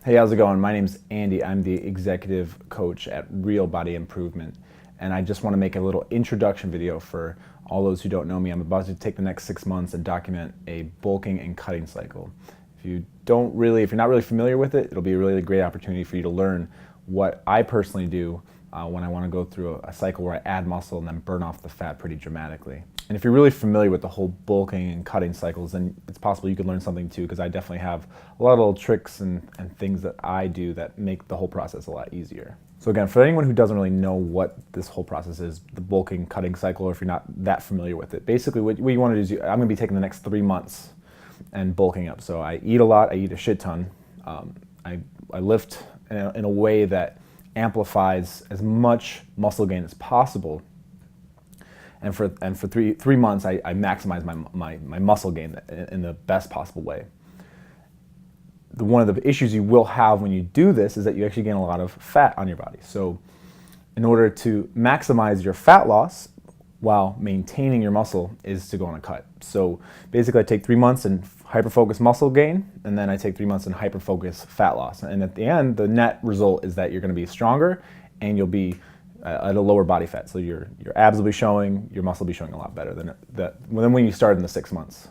Hey, how's it going? My name's Andy. I'm the executive coach at Real Body Improvement, and I just want to make a little introduction video for all those who don't know me. I'm about to take the next 6 months and document a bulking and cutting cycle. If you're not really familiar with it, it'll be a really great opportunity for you to learn what I personally do when I want to go through a cycle where I add muscle and then burn off the fat pretty dramatically. And if you're really familiar with the whole bulking and cutting cycles, then it's possible you could learn something too, because I definitely have a lot of little tricks and things that I do that make the whole process a lot easier. So again, for anyone who doesn't really know what this whole process is, the bulking, cutting cycle, or if you're not that familiar with it, basically what you want to do is I'm going to be taking the next 3 months and bulking up. So I eat a lot, I eat a shit ton. I lift in a way that amplifies as much muscle gain as possible. And for three months, I maximize my muscle gain in the best possible way. One of the issues you will have when you do this is that you actually gain a lot of fat on your body. So in order to maximize your fat loss while maintaining your muscle is to go on a cut. So basically I take 3 months and hyper-focus muscle gain, and then I take 3 months and hyper-focus fat loss. And at the end, the net result is that you're going to be stronger and you'll be at a lower body fat. So your abs will be showing, your muscle will be showing a lot better than when you start in the 6 months.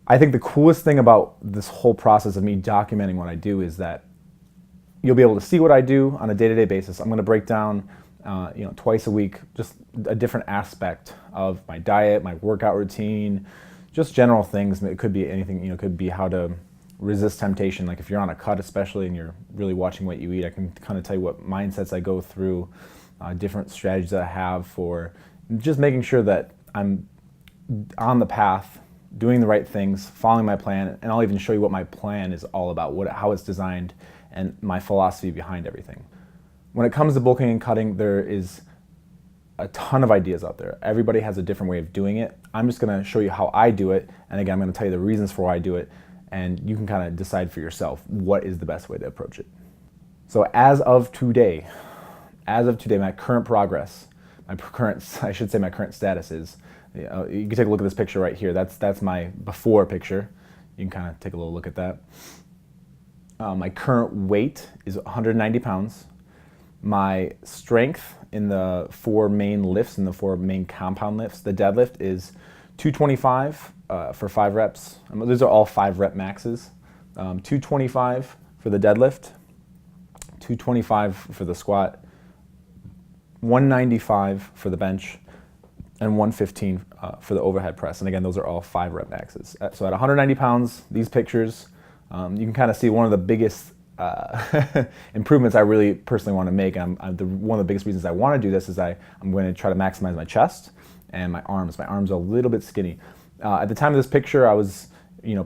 I think the coolest thing about this whole process of me documenting what I do is that you'll be able to see what I do on a day-to-day basis. I'm going to break down twice a week, just a different aspect of my diet, my workout routine, just general things. It could be anything, it could be how to resist temptation. Like if you're on a cut especially and you're really watching what you eat, I can kind of tell you what mindsets I go through, different strategies that I have for just making sure that I'm on the path, doing the right things, following my plan, and I'll even show you what my plan is all about, how it's designed, and my philosophy behind everything. When it comes to bulking and cutting, there is a ton of ideas out there. Everybody has a different way of doing it. I'm just going to show you how I do it, and again, I'm going to tell you the reasons for why I do it, and you can kind of decide for yourself what is the best way to approach it. So as of today, my current progress, my current status is, you can take a look at this picture right here. That's my before picture. You can kind of take a little look at that. My current weight is 190 pounds. My strength in the 4 main lifts, in the 4 main compound lifts, the deadlift is 225 for 5 reps. These are all 5 rep maxes. 225 for the deadlift, 225 for the squat, 195 for the bench, and 115 for the overhead press. And again, those are all 5 rep maxes. So at 190 pounds, these pictures, you can kind of see one of the biggest improvements I really personally want to make. And one of the biggest reasons I want to do this is I'm going to try to maximize my chest and my arms. My arms are a little bit skinny. At the time of this picture, I was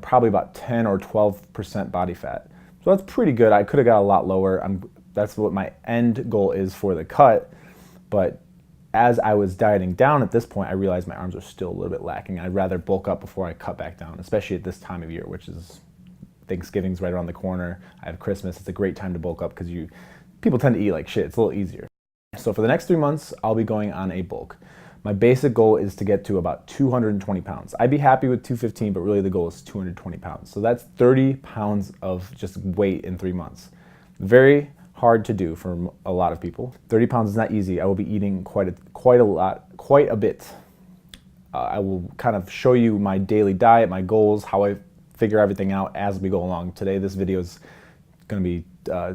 probably about 10 or 12% body fat. So that's pretty good. I could have got a lot lower. That's what my end goal is for the cut. But as I was dieting down at this point, I realized my arms are still a little bit lacking. I'd rather bulk up before I cut back down, especially at this time of year, which is Thanksgiving's right around the corner. I have Christmas. It's a great time to bulk up because people tend to eat like shit. It's a little easier. So for the next 3 months, I'll be going on a bulk. My basic goal is to get to about 220 pounds. I'd be happy with 215, but really the goal is 220 pounds. So that's 30 pounds of just weight in 3 months. Very hard to do for a lot of people. 30 pounds is not easy. I will be eating quite a bit. I will kind of show you my daily diet, my goals, how I figure everything out as we go along. Today, this video is going to be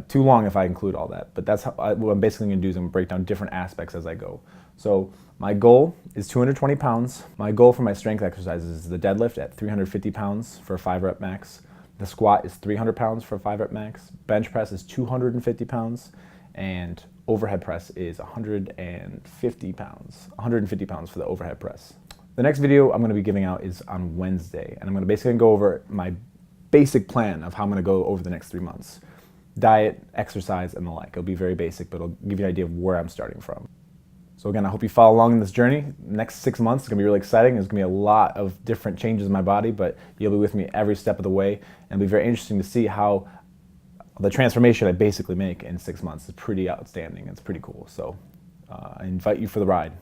too long if I include all that, but that's what I'm basically going to do is I'm going to break down different aspects as I go. So my goal is 220 pounds. My goal for my strength exercises is the deadlift at 350 pounds for a 5 rep max. The squat is 300 pounds for a 5 rep max. Bench press is 250 pounds. And overhead press is 150 pounds. 150 pounds for the overhead press. The next video I'm going to be giving out is on Wednesday. And I'm going to basically go over my basic plan of how I'm going to go over the next 3 months. Diet, exercise, and the like. It'll be very basic, but it'll give you an idea of where I'm starting from. So again, I hope you follow along in this journey. Next 6 months is going to be really exciting. There's going to be a lot of different changes in my body, but you'll be with me every step of the way. And it'll be very interesting to see how the transformation I basically make in 6 months is pretty outstanding. It's pretty cool. So I invite you for the ride.